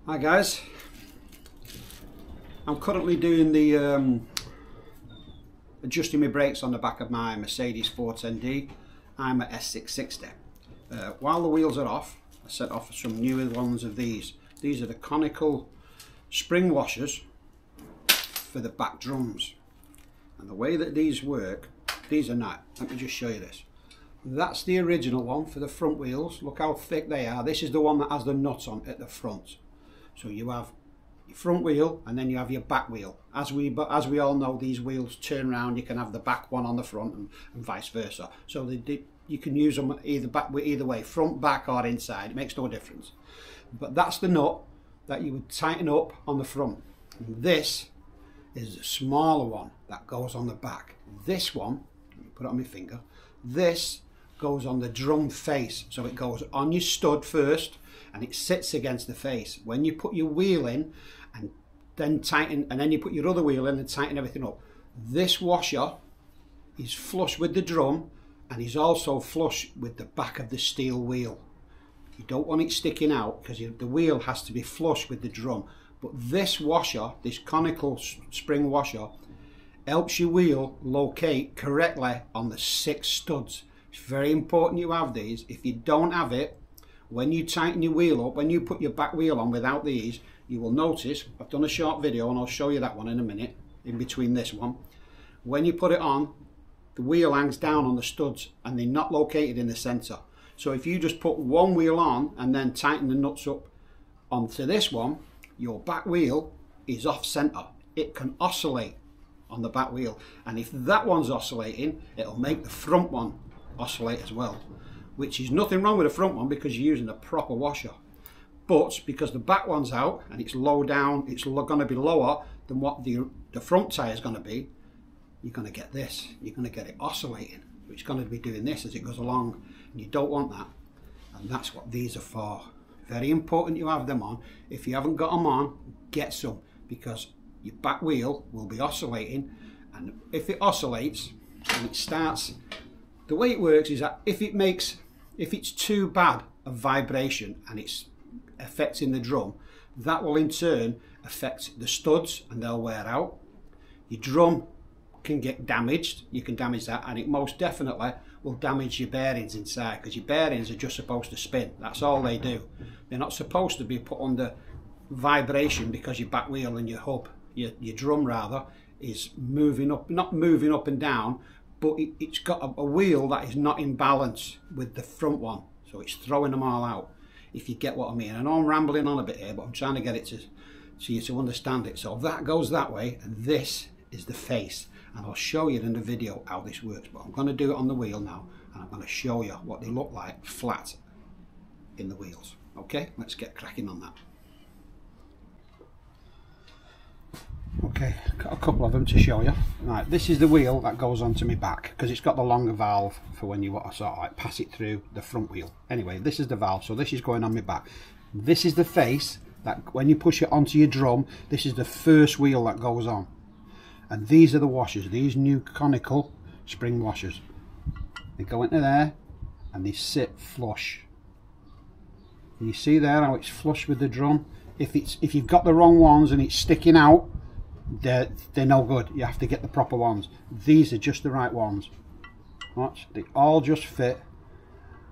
Hi guys, I'm currently doing the adjusting my brakes on the back of my Mercedes 410D Hymer S660. While the wheels are off, I set off some newer ones of these. These are the Conical spring washers for the back drums. And the way that these work, these are not. Let me just show you this. That's the original one for the front wheels. Look how thick they are. This is the one that has the nuts on at the front. So you have your front wheel and then you have your back wheel. As we all know, these wheels turn around. You can have the back one on the front and vice versa. So you can use them either way, front, back or inside. It makes no difference. But that's the nut that you would tighten up on the front. And this is the smaller one that goes on the back. This one, let me put it on my finger, this goes on the drum face. So it goes on your stud first and it sits against the face. When you put your wheel in and then tighten, and then you put your other wheel in and tighten everything up, this washer is flush with the drum and is also flush with the back of the steel wheel. You don't want it sticking out because the wheel has to be flush with the drum. But this washer, this conical spring washer, helps your wheel locate correctly on the 6 studs. It's very important you have these. If you don't have it, when you tighten your wheel up, when you put your back wheel on without these, you will notice, I've done a short video and I'll show you that one in a minute, in between this one. When you put it on, the wheel hangs down on the studs and they're not located in the center. So if you just put one wheel on and then tighten the nuts up onto this one, your back wheel is off center. It can oscillate on the back wheel, and if that one's oscillating, it'll make the front one oscillate as well, which is nothing wrong with the front one because you're using a proper washer. But because the back one's out and it's low down, it's going to be lower than what the front tire is going to be, you're going to get this. You're going to get it oscillating. It's going to be doing this as it goes along, and you don't want that. And that's what these are for. Very important you have them on. If you haven't got them on, get some, because your back wheel will be oscillating, and if it oscillates and it starts, the way it works is that if it's too bad a vibration and it's affecting the drum, that will in turn affect the studs and they'll wear out. Your drum can get damaged, you can damage that, and it most definitely will damage your bearings inside, because your bearings are just supposed to spin. That's all they do. They're not supposed to be put under vibration because your back wheel and your hub, your drum rather, is moving up, not moving up and down, but it's got a wheel that is not in balance with the front one, so it's throwing them all out, if you get what I mean. I know I'm rambling on a bit here, but I'm trying to get it so you to understand it. So that goes that way, and this is the face, and I'll show you in the video how this works, but I'm going to do it on the wheel now, and I'm going to show you what they look like flat in the wheels. Okay, let's get cracking on that. Okay, got a couple of them to show you. Right, this is the wheel that goes onto my back, because it's got the longer valve for when you want to sort of like pass it through the front wheel. Anyway, this is the valve, so this is going on my back. This is the face that when you push it onto your drum, this is the first wheel that goes on. And these are the washers, these new Conical spring washers. They go into there and they sit flush. And you see there how it's flush with the drum? If you've got the wrong ones and it's sticking out, they're no good. You have to get the proper ones. These are just the right ones. Watch, they all just fit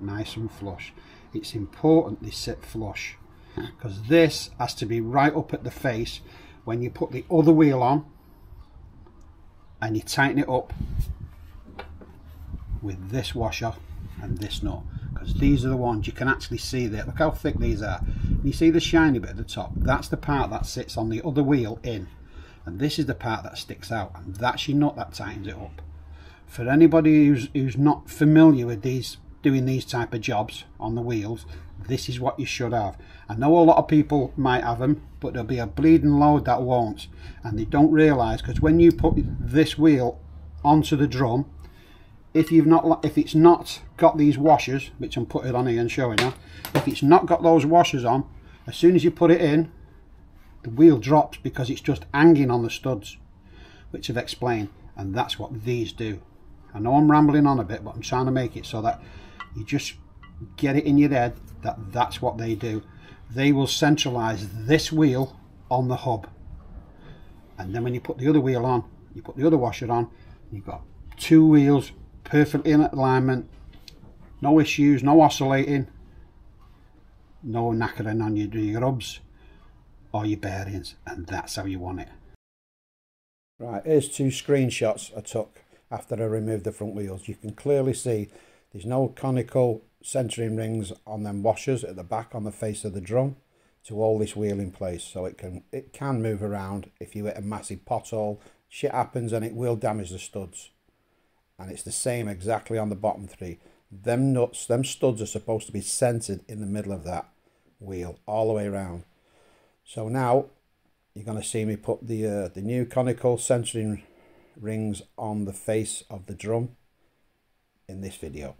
nice and flush. It's important they sit flush, because this has to be right up at the face when you put the other wheel on and you tighten it up with this washer and this nut, because these are the ones you can actually see there. Look how thick these are. You see the shiny bit at the top? That's the part that sits on the other wheel in, and this is the part that sticks out, and that's your nut that tightens it up. For anybody who's not familiar with doing these type of jobs on the wheels, this is what you should have. I know a lot of people might have them, but there'll be a bleeding load that won't, and they don't realise, because when you put this wheel onto the drum, if it's not got these washers, which I'm putting on here and showing you, if it's not got those washers on, as soon as you put it in, the wheel drops because it's just hanging on the studs, which I've explained, and that's what these do. I know I'm rambling on a bit, but I'm trying to make it so that you just get it in your head that that's what they do. they will centralize this wheel on the hub, and then when you put the other wheel on, you put the other washer on, you've got two wheels perfectly in alignment, no issues, no oscillating, no knackering on your hubs or your bearings, and that's how you want it. Right, here's two screenshots I took after I removed the front wheels. You can clearly see there's no conical centering rings on them washers at the back on the face of the drum to hold this wheel in place, so it can move around. If you hit a massive pothole, shit happens and it will damage the studs. And it's the same exactly on the bottom three. Them nuts, them studs are supposed to be centered in the middle of that wheel all the way around. So now you're going to see me put the new conical centering rings on the face of the drum in this video.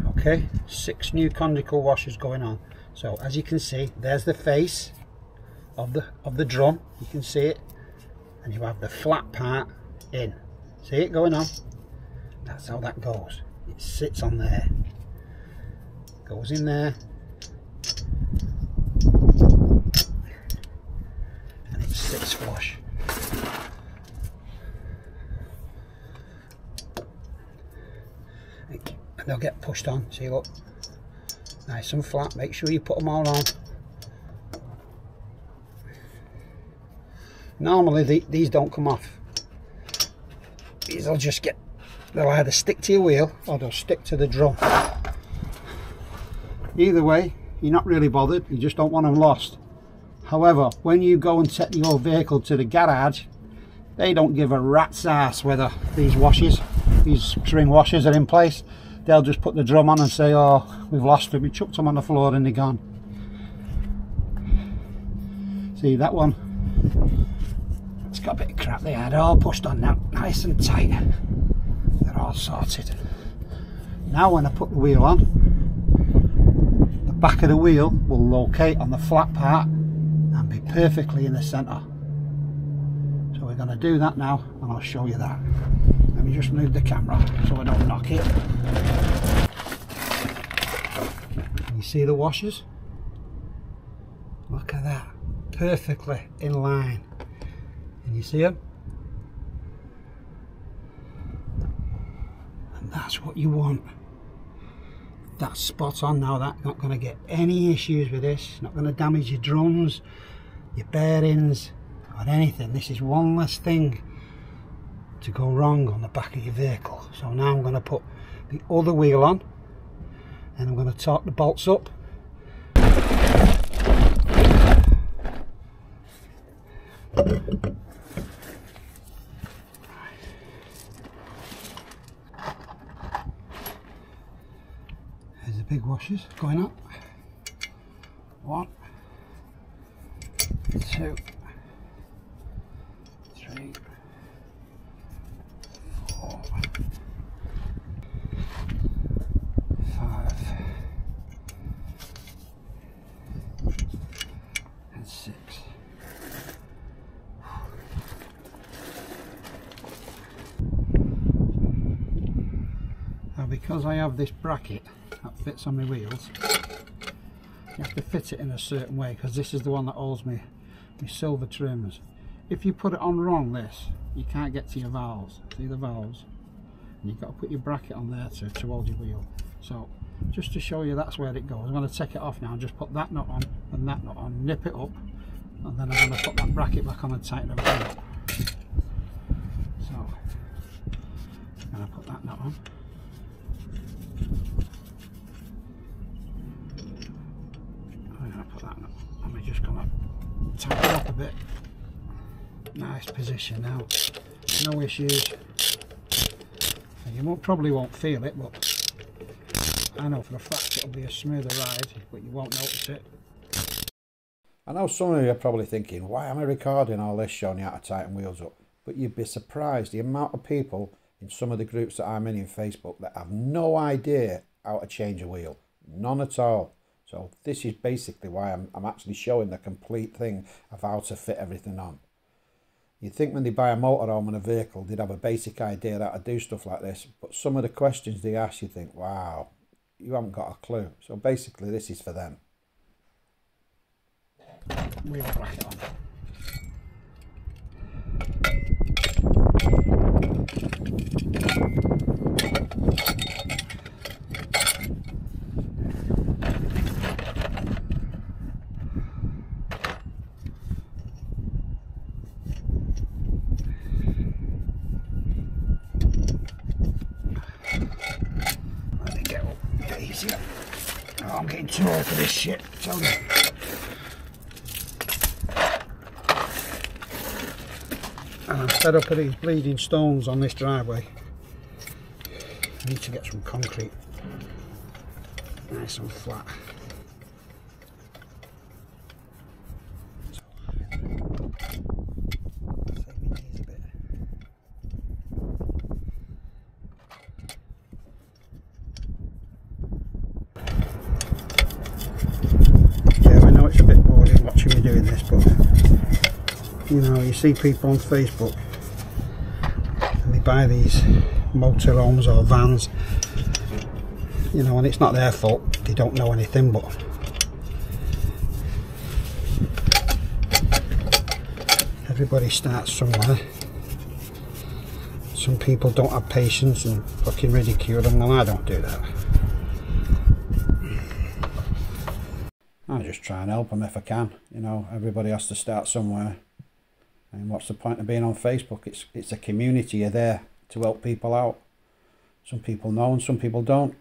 Okay, 6 new conical washers going on. So as you can see, there's the face of the drum. You can see it, and you have the flat part in. See it going on? That's how that goes. It sits on there, goes in there, and it sits flush. And they'll get pushed on. See, look, nice and flat. Make sure you put them all on. Normally these don't come off. These will just get, they'll either stick to your wheel or they'll stick to the drum. Either way, you're not really bothered, you just don't want them lost. However, when you go and take your vehicle to the garage, they don't give a rat's ass whether these string washers are in place. They'll just put the drum on and say, oh, we've lost them, we chucked them on the floor and they're gone. See that one? It's got a bit of crap there, they're all pushed on now, nice and tight. They're all sorted. Now when I put the wheel on, the back of the wheel will locate on the flat part and be perfectly in the centre. So we're going to do that now and I'll show you that. Let me just move the camera so I don't knock it. You see the washers? Look at that, perfectly in line. And you see them? And that's what you want. That's spot on now. That's not going to get any issues with this. Not going to damage your drums, your bearings, or anything. This is one less thing to go wrong on the back of your vehicle. So now I'm going to put the other wheel on and I'm going to torque the bolts up. There's the big washers going up. 1, 2, 3, 4, 5 and 6. Now because I have this bracket that fits on my wheels, you have to fit it in a certain way because this is the one that holds my silver trimmers. If you put it on wrong, you can't get to your valves. See the valves? And you've got to put your bracket on there to hold your wheel. So just to show you that's where it goes, I'm going to take it off now and just put that nut on and that nut on, nip it up, and then I'm going to put that bracket back on and tighten everything up. So I'm going to put that nut on. I'm going to put that nut on. We're just going to tighten up a bit. Nice position now, no issues. You probably won't feel it, but I know for a fact it'll be a smoother ride, but you won't notice it. I know some of you are probably thinking, why am I recording all this showing you how to tighten wheels up? But you'd be surprised the amount of people in some of the groups that I'm in Facebook that have no idea how to change a wheel. None at all. So this is basically why I'm actually showing the complete thing of how to fit everything on. You'd think when they buy a motorhome and a vehicle, they'd have a basic idea how to do stuff like this. But some of the questions they ask, you think, wow, you haven't got a clue. So basically this is for them. Wheel bracket on. Let me get up a bit easier. Oh, I'm getting too old for this shit, tell you. And I'm fed up with these bleeding stones on this driveway. I need to get some concrete. Nice and flat. Yeah, I know it's a bit boring watching me doing this, but you know, you see people on Facebook and they buy these motorhomes or vans, you know, and it's not their fault, they don't know anything, but everybody starts somewhere. Some people don't have patience and fucking ridicule them, and I don't do that. I just try and help them if I can, you know, everybody has to start somewhere. And what's the point of being on Facebook? It's a community, you're there to help people out. Some people know and some people don't.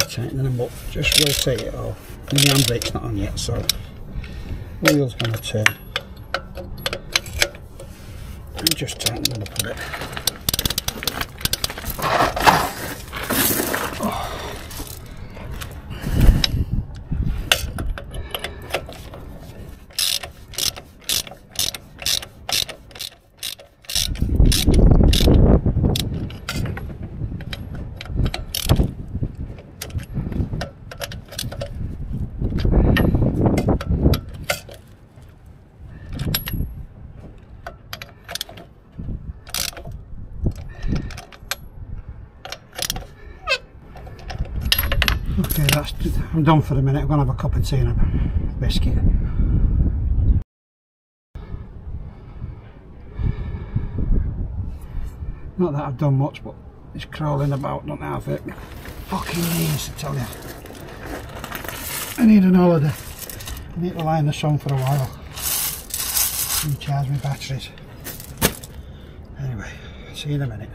Tightening them up, just rotate it all. And the handbrake's not on yet, so the wheel's going to turn. And just tighten them up a bit. Okay, I'm done for the minute. I'm going to have a cup of tea and a biscuit. Not that I've done much, but it's crawling about, don't have it. Fucking knees, I tell you. I need an holiday. I need to lie in the sun for a while. Recharge my batteries. Anyway, see you in a minute.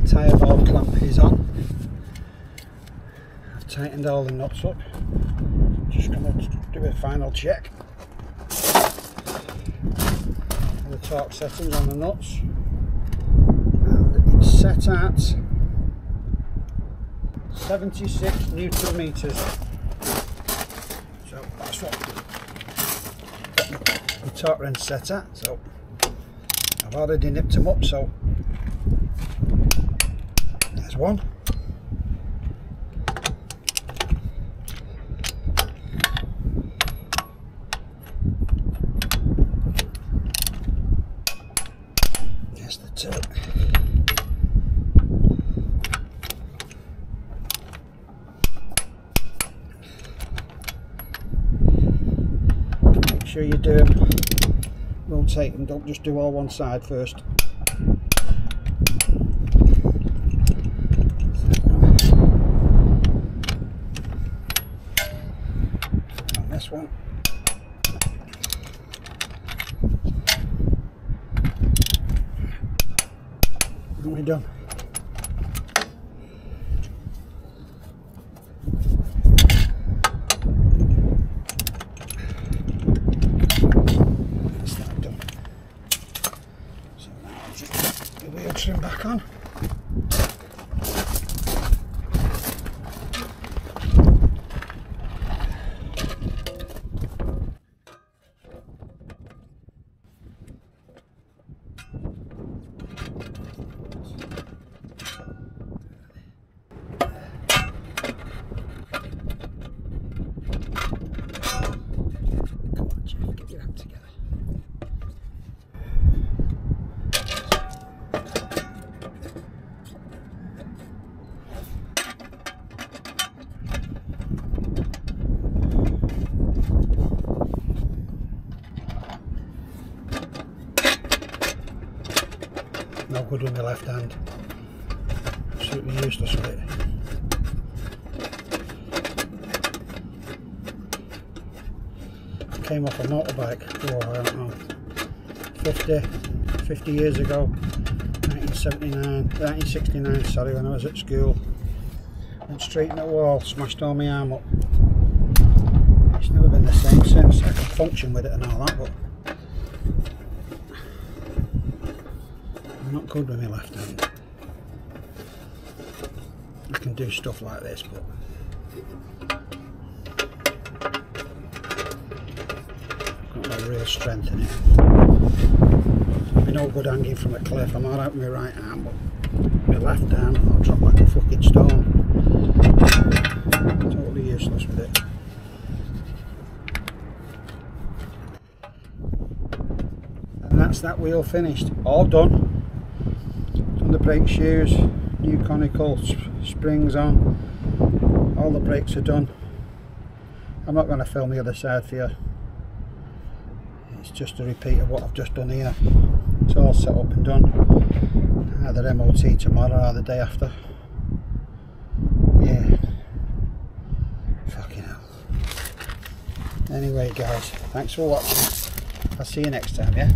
Tyre ball clamp is on. I've tightened all the nuts up. Just going to do a final check. And the torque settings on the nuts. And it's set at 76 Newton meters. So that's what the torque wrench set at. So I've already nipped them up. So there's one. There's the two. Make sure you do them, rotate them, don't just do all one side first. This one. And we're done. That's that done. So now I'll just put the wheel trim back on. good with my left hand. Absolutely useless with it. I came off a motorbike, oh, I don't know, 50 years ago, 1969, sorry, when I was at school. Went straight in the wall, smashed all my arm up. It's never been the same since. I can function with it and all that, but I'm not good with my left hand. I can do stuff like this, but I've got no real strength in it. I'd be no good hanging from a cliff. I'm alright with my right arm, but my left arm, I'll drop like a fucking stone. Totally useless with it. And that's that wheel finished. All done. Done the brake shoes, new Conical springs on. All the brakes are done. I'm not going to film the other side for you. It's just a repeat of what I've just done here. It's all set up and done. Either MOT tomorrow or the day after. Yeah. Fucking hell. Anyway guys, thanks for watching. I'll see you next time, yeah?